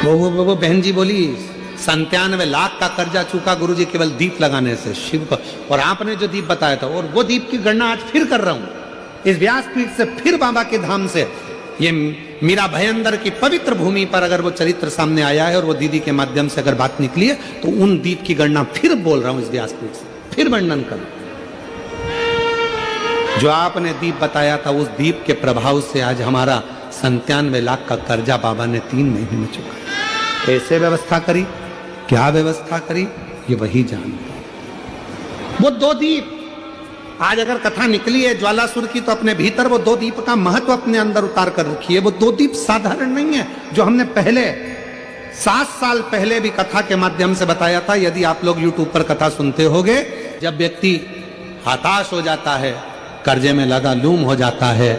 वो बहन जी बोली 97 लाख का कर्जा चूका गुरुजी केवल दीप लगाने से शिव को। और आपने जो दीप बताया था, और वो दीप की गणना आज फिर कर रहा हूं इस व्यासपीठ से, फिर बाबा के धाम से। ये मीरा भयंदर की पवित्र भूमि पर अगर वो चरित्र सामने आया है और वो दीदी के माध्यम से अगर बात निकली है, तो उन दीप की गणना फिर बोल रहा हूं इस व्यासपीठ से, फिर वर्णन करूं। जो आपने दीप बताया था, उस दीप के प्रभाव से आज हमारा 97 लाख का कर्जा बाबा ने 3 महीने में चुकाया। कैसे व्यवस्था करी, क्या व्यवस्था करी, ये वही जानता। वो 2 दीप आज अगर कथा निकली है ज्वालासुर की, तो अपने भीतर वो 2 दीप का महत्व अपने अंदर उतार कर रखी है। वो 2 दीप साधारण नहीं है, जो हमने पहले 7 साल पहले भी कथा के माध्यम से बताया था। यदि आप लोग YouTube पर कथा सुनते होंगे, जब व्यक्ति हताश हो जाता है, कर्जे में लदा लूम हो जाता है,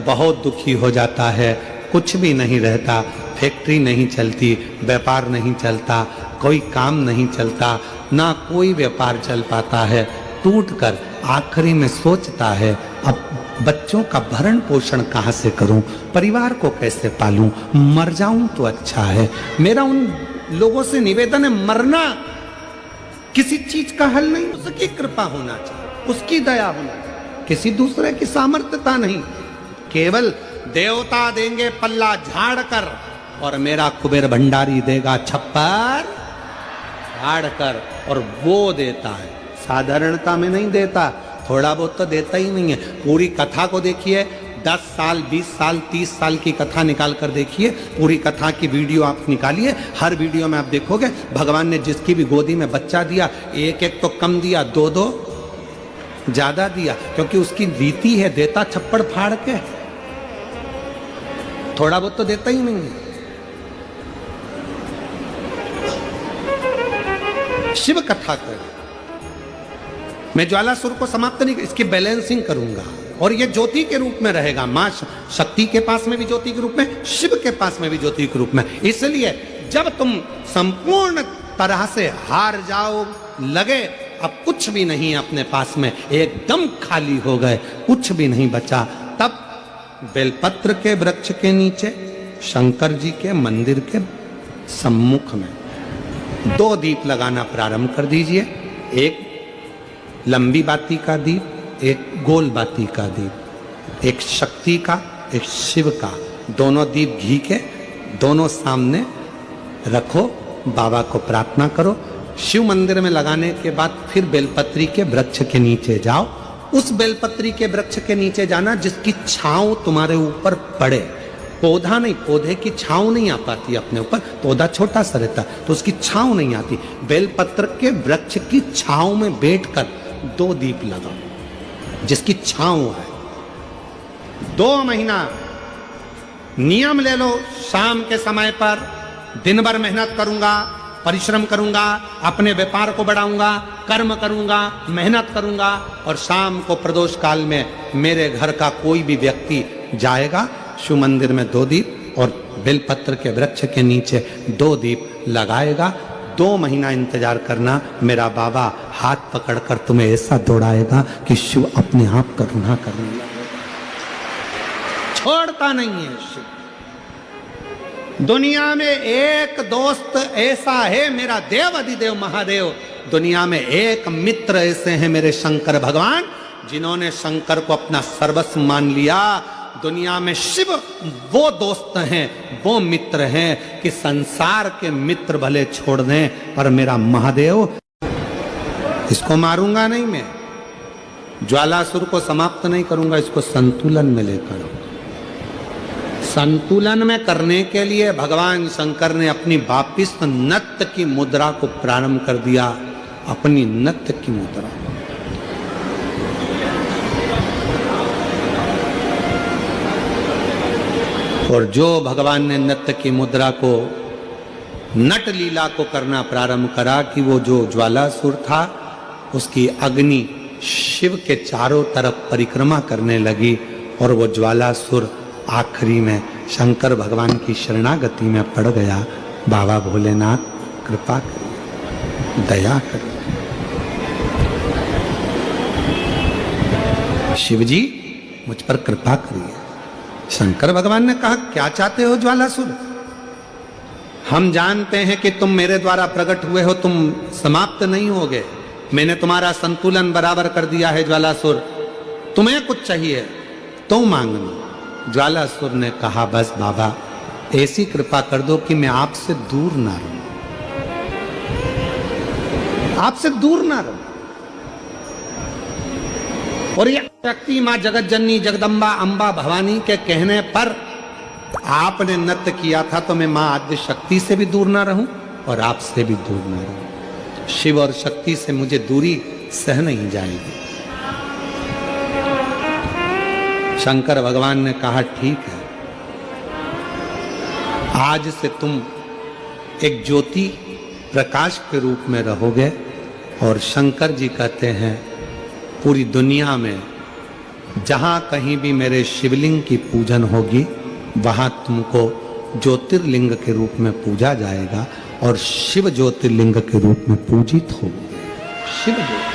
बहुत दुखी हो जाता है, कुछ भी नहीं रहता, फैक्ट्री नहीं चलती, व्यापार नहीं चलता, कोई काम नहीं चलता, ना कोई व्यापार चल पाता है, टूटकर आखिरी में सोचता है अब बच्चों का भरण पोषण कहाँ से करूं, परिवार को कैसे पालूं, मर जाऊं तो अच्छा है। मेरा उन लोगों से निवेदन है, मरना किसी चीज का हल नहीं, उसकी कृपा होना चाहिए, उसकी दया होना चाहिए, किसी दूसरे की सामर्थ्यता नहीं। केवल देवता देंगे पल्ला झाड़ कर, और मेरा कुबेर भंडारी देगा छप्पर झाड़ कर, और वो देता है, साधारणता में नहीं देता, थोड़ा बहुत तो देता ही नहीं है। पूरी कथा को देखिए, 10 साल 20 साल 30 साल की कथा निकाल कर देखिए, पूरी कथा की वीडियो आप निकालिए, हर वीडियो में आप देखोगे भगवान ने जिसकी भी गोदी में बच्चा दिया, एक एक तो कम दिया, 2-2 ज्यादा दिया, क्योंकि उसकी रीति है देता छप्पड़ फाड़ के, थोड़ा बहुत तो देता ही नहीं है। शिव कथा कर, मैं ज्वालासुर को समाप्त नहीं, इसकी बैलेंसिंग करूंगा, और ये ज्योति के रूप में रहेगा। मां शक्ति के पास में भी ज्योति के रूप में, शिव के पास में भी ज्योति के रूप में। इसलिए जब तुम संपूर्ण तरह से हार जाओ, लगे अब कुछ भी नहीं अपने पास में, एकदम खाली हो गए, कुछ भी नहीं बचा, तब बेलपत्र के वृक्ष के नीचे शंकर जी के मंदिर के सम्मुख में 2 दीप लगाना प्रारंभ कर दीजिए। एक लंबी बाती का दीप, एक गोल बाती का दीप, एक शक्ति का, एक शिव का, दोनों दीप घी के, दोनों सामने रखो, बाबा को प्रार्थना करो। शिव मंदिर में लगाने के बाद फिर बेलपत्री के वृक्ष के नीचे जाओ। उस बेलपत्री के वृक्ष के नीचे जाना जिसकी छांव तुम्हारे ऊपर पड़े, पौधा नहीं, पौधे की छांव नहीं आ पाती अपने ऊपर, पौधा छोटा सा रहता तो उसकी छांव नहीं आती। बेलपत्र के वृक्ष की छांव में बैठकर 2 दीप लगाओ जिसकी छांव है। 2 महीना नियम ले लो, शाम के समय पर दिन भर मेहनत करूंगा, परिश्रम करूंगा, अपने व्यापार को बढ़ाऊंगा, कर्म करूंगा, मेहनत करूंगा, और शाम को प्रदोष काल में मेरे घर का कोई भी व्यक्ति जाएगा, शिव मंदिर में 2 दीप और बेलपत्र के वृक्ष के नीचे 2 दीप लगाएगा। 2 महीना इंतजार करना, मेरा बाबा हाथ पकड़कर तुम्हें ऐसा दौड़ाएगा कि शिव अपने आप करुणा करने लगेगा। छोड़ता नहीं है शिव। दुनिया में एक दोस्त ऐसा है मेरा देव अधिदेव महादेव, दुनिया में एक मित्र ऐसे हैं मेरे शंकर भगवान, जिन्होंने शंकर को अपना सर्वस्व मान लिया। दुनिया में शिव वो दोस्त हैं, वो मित्र हैं कि संसार के मित्र भले छोड़ दें, पर मेरा महादेव, इसको मारूंगा नहीं मैं, ज्वालासुर को समाप्त नहीं करूंगा, इसको संतुलन में लेकर। संतुलन में करने के लिए भगवान शंकर ने अपनी वापिस नत्य की मुद्रा को प्रारंभ कर दिया, अपनी नत्य की मुद्रा। और जो भगवान ने नत्य की मुद्रा को, नट लीला को करना प्रारंभ करा कि वो जो ज्वालासुर था उसकी अग्नि शिव के चारों तरफ परिक्रमा करने लगी, और वो ज्वालासुर आखिरी में शंकर भगवान की शरणागति में पड़ गया। बाबा भोलेनाथ कृपा करिए, दया करिए। शिव जी मुझ पर कृपा करिए। शंकर भगवान ने कहा क्या चाहते हो ज्वालासुर? हम जानते हैं कि तुम मेरे द्वारा प्रकट हुए हो, तुम समाप्त नहीं होगे। मैंने तुम्हारा संतुलन बराबर कर दिया है ज्वालासुर, तुम्हें कुछ चाहिए तो मांगना। ज्वालासुर ने कहा बस बाबा ऐसी कृपा कर दो कि मैं आपसे दूर ना रहूं, आपसे दूर ना रहूं। और ये शक्ति मां जगत जननी जगदम्बा अंबा भवानी के कहने पर आपने नृत्य किया था, तो मैं मां आद्य शक्ति से भी दूर ना रहूं और आपसे भी दूर ना रहूं। शिव और शक्ति से मुझे दूरी सह नहीं जाएगी। शंकर भगवान ने कहा ठीक है, आज से तुम एक ज्योति प्रकाश के रूप में रहोगे। और शंकर जी कहते हैं पूरी दुनिया में जहां कहीं भी मेरे शिवलिंग की पूजन होगी वहां तुमको ज्योतिर्लिंग के रूप में पूजा जाएगा और शिव ज्योतिर्लिंग के रूप में पूजित होगी। शिव ज्योति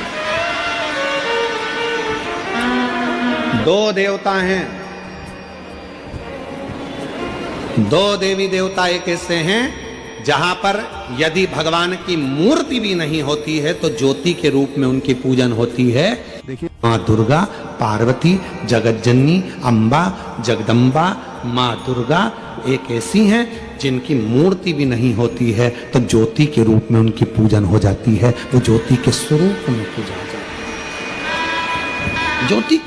दो देवता हैं, दो देवी देवता एक ऐसे हैं जहां पर यदि भगवान की मूर्ति भी नहीं होती है तो ज्योति के रूप में उनकी पूजन होती है। देखिए मां दुर्गा, पार्वती, जगतजननी, अंबा, जगदम्बा, मां दुर्गा एक ऐसी हैं जिनकी मूर्ति भी नहीं होती है तो ज्योति के रूप में उनकी पूजन हो जाती है। वो ज्योति के स्वरूप में पूजा जाती है। ज्योति